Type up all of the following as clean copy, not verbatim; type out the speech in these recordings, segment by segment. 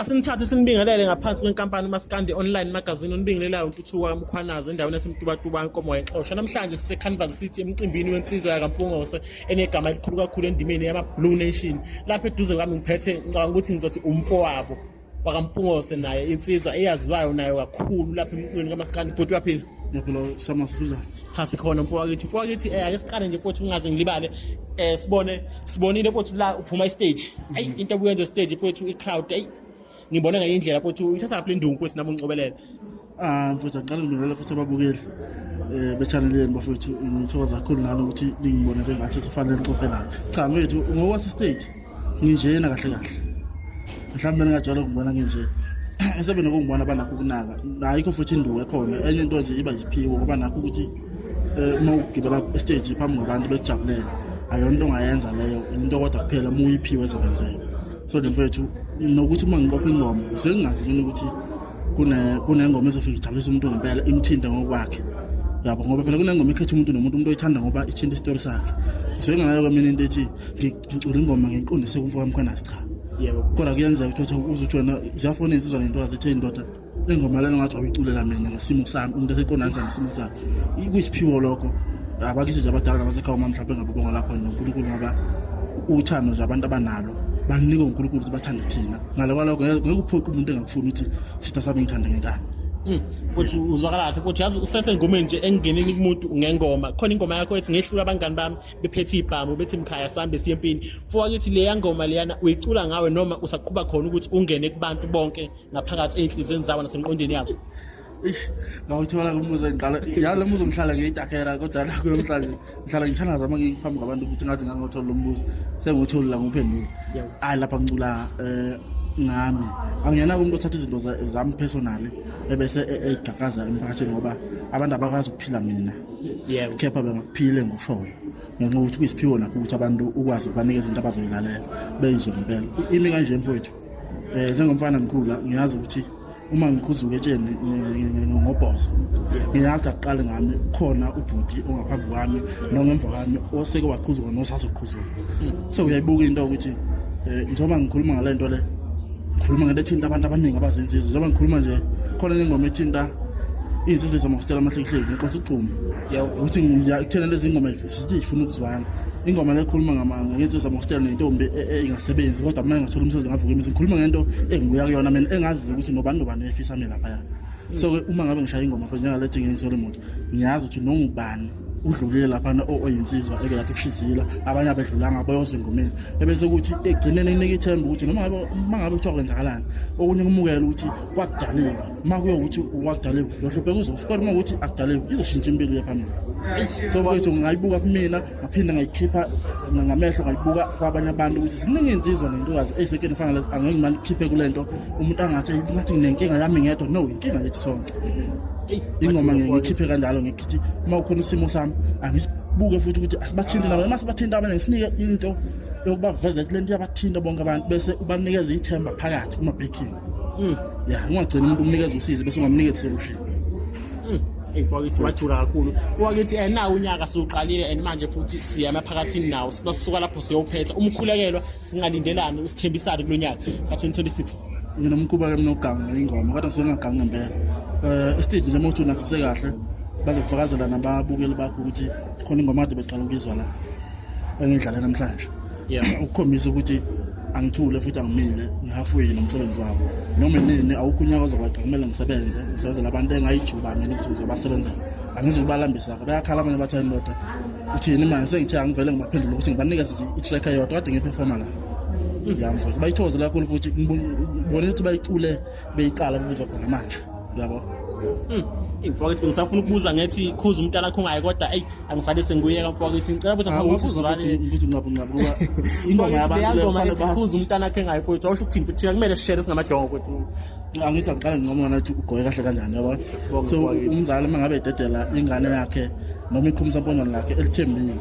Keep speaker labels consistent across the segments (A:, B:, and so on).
A: Asinithathe sinibingelele ngaphansi kwenkampani uMaskandi Online Magazine onibingelelayo uNtuthuko kaMkhwanazi endaweni yaseMtubatuba inkomo yexosha. Namhlanje sise Carnival City emcimbini wensizwa yaKampungose enegama elikhulu kakhulu endimeni yama Blue Nation. Lapha eduze kwami ngiphethe ngicabanga ukuthi ngizothi umfowabo wakaMpungose naye insizwa eyaziwayo nayo kakhulu lapha emcimbini kaMaskandi. Bhuti waphila.
B: Yaphela samasibuza.
A: Cha sikhona mfowethu. Mfowethu ake siqale nje mfowethu ungaze ngilibale. Sibonile mfowethu la uphuma istage. Ayi into obuyenza stage mfowethu i-crowd ayi ngibone ngayindlela mfowethu ithatha lapha indungu mfowethu nabo ngicobelele.
B: Mfowethu ngicela ngibingelela futhi ababukeli be-channel yenu bafowethu ngithokoza kakhulu nalo ukuthi ningibone njengathi sifanele niqophe la. Cha mfowethu ngowasi stage nginjena kahle kahle. Mhlawumbe ngingajwayele ukubona nginje. Esebe nokungibona banakho kunaka. Ayikho futhi induku ekhona. Enye into nje iba isiphiwo ngoba nakho ukuthi uma ugibela stage phambi kwabantu bekujabulela ayona into ongayenza leyo into kodwa kuphela uma uyiphiwe ezokwenzeka. So nje mfowethu nokuthi uma ngiqopha ingoma sengingazi yini ukuthi kunengoma ezofika ijabulisa umuntu ngempela imthinta ngokwakhe. Yabo ngoba phela kunengoma ekhetha umuntu oyithanda ngoba ithinta istory sakhe. So nginayo ke mina into ethi ngicula ingoma ngiqondise kumfowabo kaMkhwanazi cha.
A: Yebo.
B: Kodwa kuyenzeka ukuthi uzuthi wena ziyafona insizwa nento azithi indoda ingoma lena ngathi ayiculela mina ngesimo sami umuntu eseqondanisa ngesimo sakhe. Kuyisiphiwo lokho. Abakithi nje abadala nabasekhaya mhlawumbe ngabonga lapho noNkulunkulu ngoba uthando nje abantu abanalo banika uNkulunkulu ukuthi bathande thina. Ngale kwalokho ngeke uphoqe umuntu engakufuni ukuthi sitha sabe ngithanda ngenkani.
A: Futhi uzwakala kahle futhi yazi usesengomeni nje engeneni kumuntu ngengoma. Khona ingoma yakho ethi ngehlula abangani bami bephethe ibhamu bethi mkhaya sambe siye empini. Mfowethu le ngoma leyana uyicula ngawe noma usaqhuba khona ukuthi ungene kubantu bonke ngaphakathi enhlizweni zabo nasemqondweni yabo.
B: Ngawuthola kumbuzo engiqala yalo mbuzo ngihlala ngiyidakhela kodwa la kulomhlanje ngihlala ngithanaza uma ngiphambi kwabantu ukuthi ngathi ngangothola lo mbuzo senguthola la nguphendula. Lapha ngicula ngami angiyena umuntu othatha izinto zami personally ebese egagaza emphakathini ngoba abantu abakwazi ukuphila mina.
A: Yebo.
B: Kepha bengakuphile ngosholo ngenxa ukuthi kuyisiphiwo nakho ukuthi abantu ukwazi ukubanikeza izinto abazoyilalela beyizwe ngempela. Imi kanje mfowethu njengomfana ngikhula ngiyazi ukuthi uma ngikhuzuka etsheni ngobhozo ngiyazi aqale ngami khona ubhuti ongaphambi kwami nongemva kwami oseke waqhuzuka nosazoqhuzuka. So uyayibuka into ukuthi njengoba ngikhuluma ngale nto le ngikhuluma ngento ethinta abantu abaningi abazenzizwe njengoba ngikhuluma nje khona ingoma ethinta izizwe zamahostela amahlekihleki ngenxa sokuqhuma. Ukuthi ngiyakutshela lezi ngoma sifuna ukuzwana. Ingoma le ekhuluma ngezizwe zamahostela nentombi engasebenzi kodwa manje ngathola umsebenzi ngavuka imizi ngikhuluma ngento engibuya kuyona mina engazi ukuthi nobani efisa mina lapha yana. So uma ngabe ngishaya ingoma futhi njengalethi ngengisole umuntu ngiyazi ukuthi nongubani udlulile lapha oyinsizwa ekeyathi ushizila abanye abedlulanga bayozwe engomeni ebese ukuthi egcinene inika ithemba ukuthi noma ngabe kuthiwa kwenzakalani okunye kumukela ukuthi kwakudaliwe uma kuyo ukuthi kwakudaliwe yohluphe kuzofika uma ukuthi akudaliwe izoshintsha impilo yaphambili. So mfowethu ngayibuka kumina ngaphinda ngayikhipha ngamehlo ngayibuka kwabanye abantu ukuthi ziningi insizwa nentokazi eyisekeni fanele angeke manje khiphe kulento umuntu angathi ngathi nginenkinga yami ngedwa no inkinga yethu sonke. Ingoma ngikhiphe kanjalo ngikithi uma ukhona isimo sami angisibuke futhi ukuthi asibathinte nabo uma sibathinta abanye ngisinike into yokubaveza ukuthi lento yabathinta bonke abantu bese ubanikeza ithemba phakathi kuma backing. Ungagcina umuntu umnikeza usize bese ungamnikeza solution.
A: Mfowethu wajula kakhulu. Mfowethu nawo unyaka siuqalile and manje futhi siya emaphakathini nawo sisuka lapho siyophetha umkhulekelwa singalindelani usithembisana kulonyaka ka2026.
B: Nginomkhuba kemnoganga ingoma kodwa ngizongaganga ngempela. Stage nje mawuthi unakuse kahle baze kufakazela nababukeli bakho ukuthi khona ingoma kade beqala ukuzwa la engidlala namhlanje. Ukukhombisa ukuthi angithule futhi angimile ngihafwe nomsebenzi wabo noma nini awukho unyaka ozokwaqa kumele ngisebenzele abantu engayijuba mina ukuthi ngizobasebenzela angizokubalambisa bayakhala abanye bathi indoda uthini manje sengithe angivele ngibaphendula ukuthi ngibanikeze i-track eyodwa kade ngiperforma la. Mfowethu bayithoze kakhulu futhi ngibone ukuthi bayicule beyiqala bebizwa khona manje yabo.
A: Mfowethu ngisafuna ukubuza ngethi khuza umntana akho ngayi kodwa angisale sengiyeka mfowethu ngicela ukuthi ukuthi sizwane
B: ukuthi ngqabuqa ingoma yabantu
A: khuza umntana akhe ngayi mfowethu awusho ukuthini futhi kumele share singamajongo mfowethu.
B: Angithi aqala ngicoma ngathi ugoye kahle kanjani yabo. So umzali mangabe ededela ingane yakhe noma iqhumisa impondweni lakhe elithembile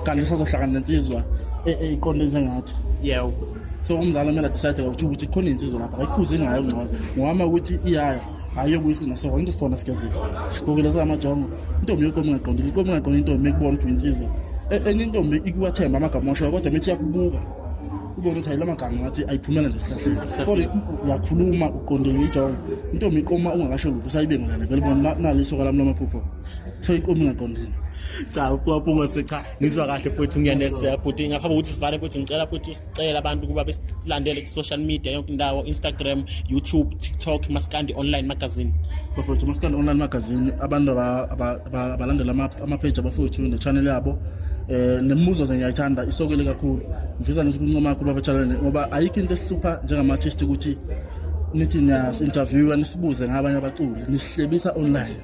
B: kanti lisazohlangana nensizwa eyiqonde njengathi.
A: Yebo.
B: So umzali kumele decide ukuthi khona insizwa lapha ayikhuze ngayo ngcono ngoba ukuthi iyaya ayokuyisina so into sikhona sikezile sikukela samajongo intombi yokomi ngaqondile intombi ekubona ukuthi insizwa enye intombi ikuwathemba amagama osho kodwa mithi yakubuka ubone ukuthi ayila magama ngathi ayiphumela nje esihlahleni kodwa uyakhuluma uqondile ijongo intombi iqoma ungakasho lutho usayibengela vele bona nalisoka lami lamaphupho so iqoma ingaqondile
A: cha uphuma secha ngizwa kahle futhi ngiyanetheka futhi ngaphambi ukuthi sivale futhi ngicela futhi usicela abantu kuba besilandele ku social media yonke indawo Instagram, YouTube, TikTok, Maskandi Online Magazine.
B: Bafowethu Maskandi Online Magazine abantu abalandela ama-page abafowethu ne channel yabo nemibuzo nje ngiyayithanda isokele kakhulu ngifisa nje ukuncoma kakhulu bafethu ngoba ayikho into esihlupha njengama-artist ukuthi nithi niyas-interviewa nisibuze ngabanye abaculi nisihlebisa online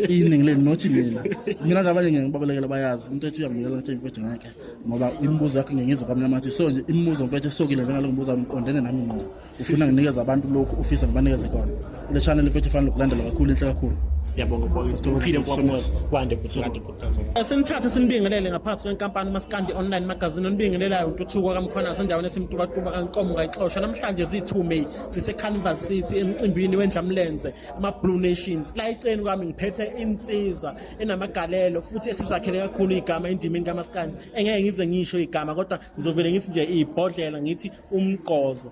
B: iningi leni nothi mina nje abanye ngibabalekela bayazi umuntu ethi uyangibekela ngathi mfethu ngakhe ngoba imibuzo yakhe ngiyizwa kamnyama athi so nje imibuzo mfethu esokile njengalo ngibuza ngiqondene nami ngqo ufuna nginikeza abantu lokhu ufisa ngibanikeze khona le channel mfethu ifanele ukulandela kakhulu inhle kakhulu.
A: Siyabonga mfowethu uphile kwamuzi kwande futhi kade podcast. Senithathe sinibingelele ngaphansi kwenkampani Maskandi Online Magazine onibingelelayo uNtuthuko kaMkhwanazi endaweni esimtuba kankomo kayixoshwa namhlanje zi2 May sise Carnival City emcimbini wendlamlenze ama Blue Nations la iceni kwami ngiphethe insizwa enamagalelo futhi esizakhele kakhulu igama endimini kaMaskandi engeke ngize ngisho igama kodwa ngizovele ngithi nje ibhodlela ngithi umqozo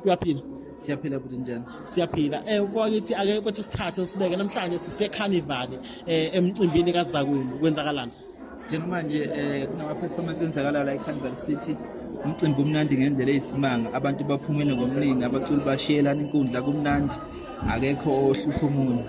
A: uyaphila
C: siyaphila futhi njani
A: siyaphila mfowethu ake futhi usithathe usibeke namhlanje sise Carnival emcimbini kaZakwini kwenzakalani
C: njengamanje kunama performance enzakala la eCarnival City umcimbi omnandi ngendlela eyisimanga abantu baphumile ngomningi abaculi bashiyelana inkundla kumnandi akekho ohlupha umuntu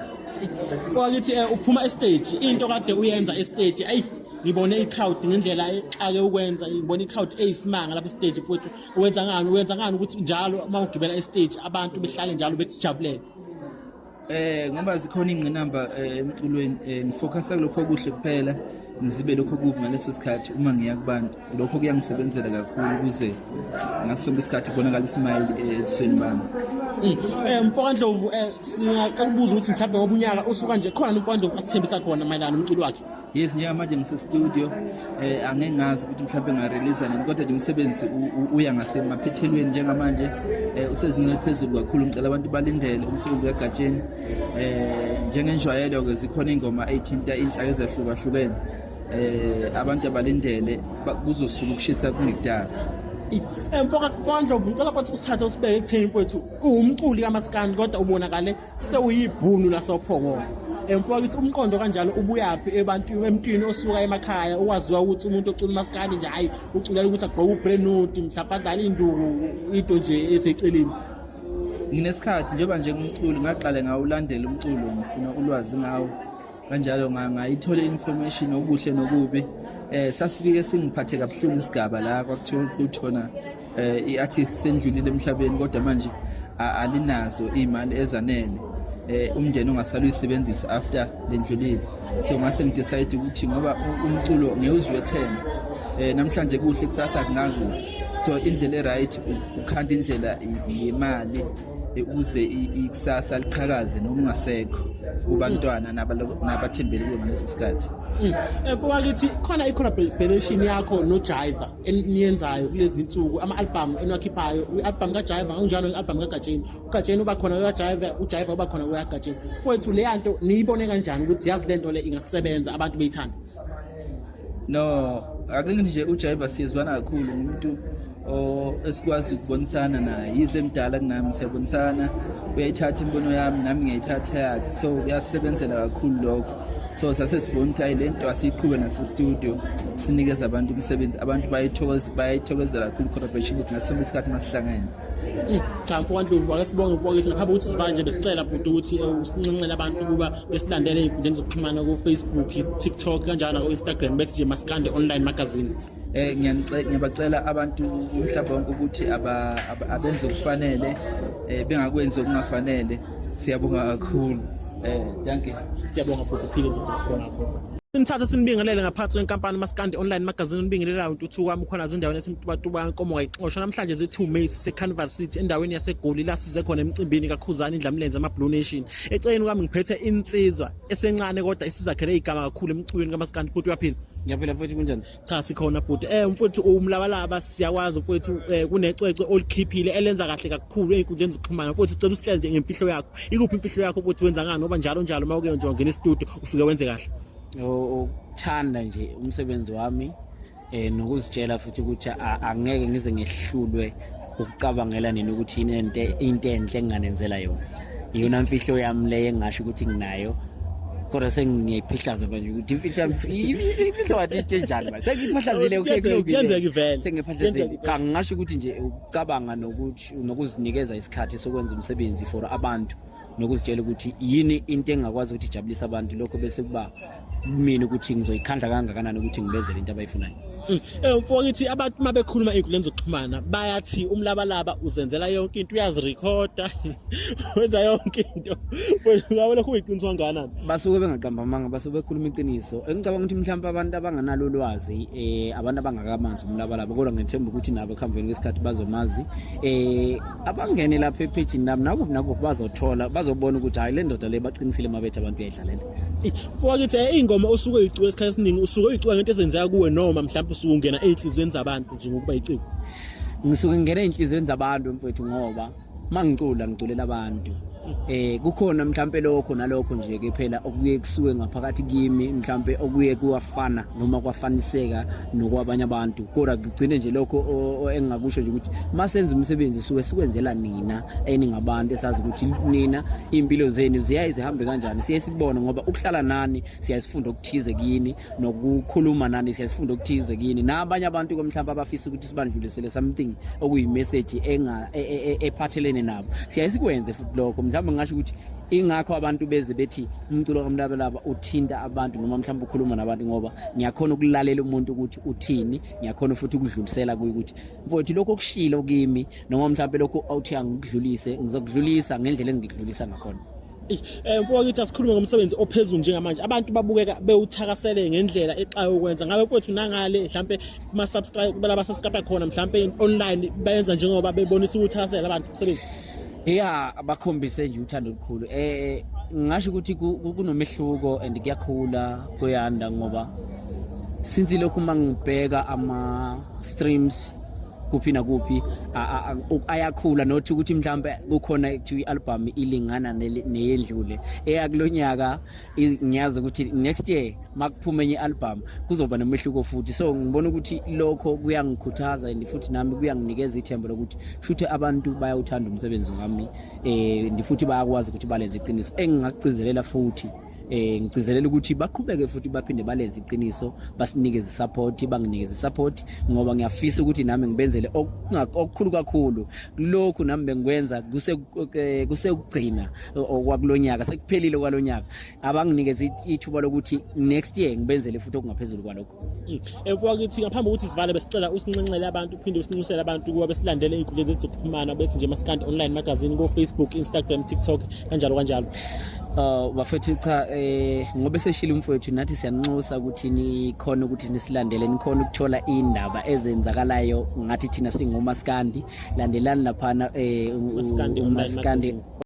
A: mfowethu uphuma estage into kade uyenza estage ayi ngibone i-crowd ngendlela ake ukwenza ngibone i-crowd eyisimanga lapha stage futhi uwenza ngani ukuthi njalo uma ugibela estage abantu behlale njalo bekujabulele
C: ngoba zikhona ingqinamba emculweni ngifocusa kulokho okuhle kuphela ngizibe lokho kubi ngaleso sikhathi uma ngiya kubantu lokho kuyangisebenzela kakhulu ukuze ngaso sonke isikhathi kubonakala ismile ebusweni bami
A: Mfowandlovu singacela ukubuza ukuthi mhlawumbe ngoba unyaka usuka nje khona uMfowandlovu asithembisa khona mayelana nomculo wakhe
C: yes njengamanje ngise studio angeke ngazi ukuthi mhlawumbe ngarelease nini kodwa nje umsebenzi uya ngasemaphethelweni njengamanje usezingeni phezulu kakhulu ngicela abantu balindele umsebenzi kaGatsheni njengenjwayelo ke zikhona ingoma 18 inhlaka ezahlukahlukene abantu abalindele kuzosuka ukushisa kunekudala
A: Mfowandlovu ngicela ukuthi usithathe usibeke ekutheni mfowethu uwumculi kaMaskandi kodwa ubonakale sewuyibhunu lasophongolo mfowethu umqondo kanjalo ubuyapi emntwini osuka emakhaya ukwaziwa ukuthi umuntu ocula uMaskandi nje hayi uculela ukuthi agqoke ubrenudi mhlawumbe adlala induku into nje eseceleni
C: nginesikhathi njengoba nje ngumculi ngaqale ngawulandela umculo ngifuna ulwazi ngawo kanjalo ngayithola information okuhle nokubi sasifike singiphathe kabuhlungu isigaba la kwakuthiwa ukuthona iartist sendlulile emhlabeni kodwa manje alinazo imali ezanele umndeni ongasala uyisebenzisa after lendlulile so ngase ngidecide ukuthi ngoba umculo ngiyuzwe 10 namhlanje kuhle kusasa kungaku so indlela eright ukhanda indlela yemali ukuze ikusasa liqhakaze noma ungasekho kubantwana nabathembele kuyo ngaleso sikhathi
A: mfowethu khona i-collaboration yakho noJaiva eniyenzayo kulezi insuku ama-album eniwakhiphayo i-album kaJaiva ngokunjalo i-album kaGatsheni uGatsheni uba khona kuyaJaiva uJaiva uba khona kuyaGatsheni mfowethu le yanto niyibone kanjani ukuthi yazi lento le ingasebenza abantu beyithanda
C: no akulingi nje uJaiva siyezwana kakhulu umuntu esikwazi ukubonisana naye yize emdala kunami siyabonisana uyayithatha imbono yami nami ngiyayithatha yakhe so kuyasebenzela kakhulu lokho so sase sibona ukuthi lento asiqhube nase studio sinikeza abantu umsebenzi abantu bayithokozela kakhulu collaboration ukuthi ngasonke isikhathi masihlangene
A: cha mfowandlovu ake sibonge mfowethu ngaphambi ukuthi sivanje besicela futhi ukuthi usincencele abantu kuba besilandele izinkundleni zokuxhumana ku Facebook, TikTok kanjalo ku Instagram bethi nje Maskandi Online Magazine
C: ngiyabacela abantu umhlaba wonke ukuthi abenze okufanele bengakwenza okungafanele siyabonga kakhulu thank you
A: siyabonga futhi uphile ngokubona ngakho Sinithatha sinibingelele ngaphansi kwenkampani Maskandi Online Magazine onibingelelayo uNtuthuko kaMkhwanazi endaweni esimtuba inkomo kayixoshwa namhlanje zi2 May sise Carnival City endaweni yaseGoli la size khona emcimbini kaKhuzani indlamlenze ama Blue Nation eceleni kwami ngiphethe insizwa esencane kodwa isizakhele igama kakhulu emculweni kaMaskandi futhi uyaphila
D: ngiyaphila futhi kunjani
A: cha sikhona futhi mfowethu umlabalaba siyakwazi mfowethu kunecwecwe olikhiphile elenza kahle kakhulu einkundleni zokuxhumana futhi ucela usitshele nje ngempihlo yakho ikuphi impihlo yakho futhi wenza ngani ngoba njalo uma uke nje ungena e-studio ufike wenze kahle
D: ukuthanda nje umsebenzi wami nokuzitshela futhi ukuthi angeke ngize ngehlulwe ukucabangela nini ukuthi into enhle enganenzela yona. Iyona mfihlo yami leyo engasho ukuthi nginayo. Kodwa sengiyiphihlaza manje ukuthi imfihlo wathi njani manje sengiphahlazile
A: kuyenzeka ivele
D: sengiphahlazile cha ngisho ukuthi nje ukucabanga nokuthi nokuzinikeza isikhathi sokwenza umsebenzi for abantu nokuzitshela ukuthi yini into engakwazi ukuthi ijabulisa abantu lokho bese kuba mina ukuthi ngizoyikhandla kangakanani ukuthi ngibenzele into abayifunayo.
A: Mfowethu abantu mabekhuluma einkundleni zokuxhumana bayathi umlabalaba uzenzela yonke into uyazirecorda wenza yonke into ngabe lokho uyiqiniso kangakanani
D: basuke bengaqamba amanga basuke bekhuluma iqiniso engicabanga ukuthi mhlawumbe abantu abanganalo ulwazi abantu abangakamanzi umlabalaba kodwa ngithemba ukuthi nabo ekhambeni kwesikhathi bazomazi abangene lapha epage nami nabo bazothola bazobona ukuthi hayi le ndoda le baqinisile mabethe abantu uyayidlalela.
A: Mfowethu ingoma usuke uyicula esikhathi esiningi usuke uyicula ngento ezenzeka kuwe noma mhlawumbe usuke ungena einhlizweni zabantu nje ngokuba iciko.
D: Ngisuke ngena einhlizweni zabantu mfowethu ngoba mangiculela abantu kukhona mhlambe lokho nalokho nje ke phela okuye kusuke ngaphakathi kimi mhlambe okuye kuwafana noma kwafaniseka nokwabanye abantu kodwa kugcine nje lokho engingakusho nje ukuthi masenza umsebenzi suke sikwenzela nina eningabantu esazi ukuthi nina impilo zenu ziyayizihambe kanjani siyesibona ngoba ukuhlala nani siyasifunda ukuthize kini nokukhuluma nani siyasifunda ukuthize kini nabanye abantu komhlamba abafisa ukuthi sibandlulisele something okuyi message ephathelene nabo siyasikwenze futhi lokho mhlawumbe ngasho ukuthi ingakho abantu beze bethi umculo kaMlabalaba uthinta abantu noma mhlawumbe ukhuluma nabantu ngoba ngiyakhona ukulalela umuntu ukuthi uthini ngiyakhona futhi ukudlulisela kuye ukuthi mfowethu lokho kushilo kimi noma mhlawumbe lokho awuthi angikudlulise ngizokudlulisa ngendlela engikudlulisa ngakhona.
A: Mfowethu asikhulume ngomsebenzi ophezulu njengamanje abantu babukeka bewuthakasele ngendlela exayo ukwenza ngabe mfowethu nangale mhlambe kuma subscribe balaba subscribe khona mhlambe online bayenza njengoba bebonisa ukuthakasela abantu umsebenzi.
D: Abakhombise nje uthando olukhulu ngisho ukuthi kunomehluko and kuyakhula kuyanda ngoba since lokhu mangibheka ama streams kuphi na kuphi ayakhula nothi ukuthi mhlambe kukhona i-album ilingana neyendlule kulonyaka ngiyazi ukuthi next year makuphume enye album kuzoba nomehluko futhi so ngibona ukuthi lokho kuyangikhuthaza and futhi nami kuyanginikeza ithemba lokuthi futhi abantu bayawuthanda umsebenzi wami ndifuthi bayakwazi ukuthi balenze iqiniso engingagcizelela futhi ngicizelela ukuthi baqhubeke futhi baphinde balenze iqiniso basinikeze support banginikeze support ngoba ngiyafisa ukuthi nami ngibenzele okukhulu kakhulu lokho nami bengikwenza kusekugcina okwakulonyaka sekuphelile kwalonyaka abanginikeze ithuba lokuthi next year ngibenzele futhi okungaphezulu kwalokho.
A: Mfowethu ngaphambi kokuthi sivale besicela usinxenxele abantu uphinde usinxusele abantu kuba besilandele einkundleni zokuxhumana bethi nje Maskandi Online Magazine go Facebook Instagram TikTok kanjalo. Bafethu cha ngoba seshila umfowethu nathi siyanxusa ukuthi nikhona ukuthi nisilandele nikhona ukuthola indaba ezenzakalayo ngathi thina singomaskandi landelani lapha Maskandi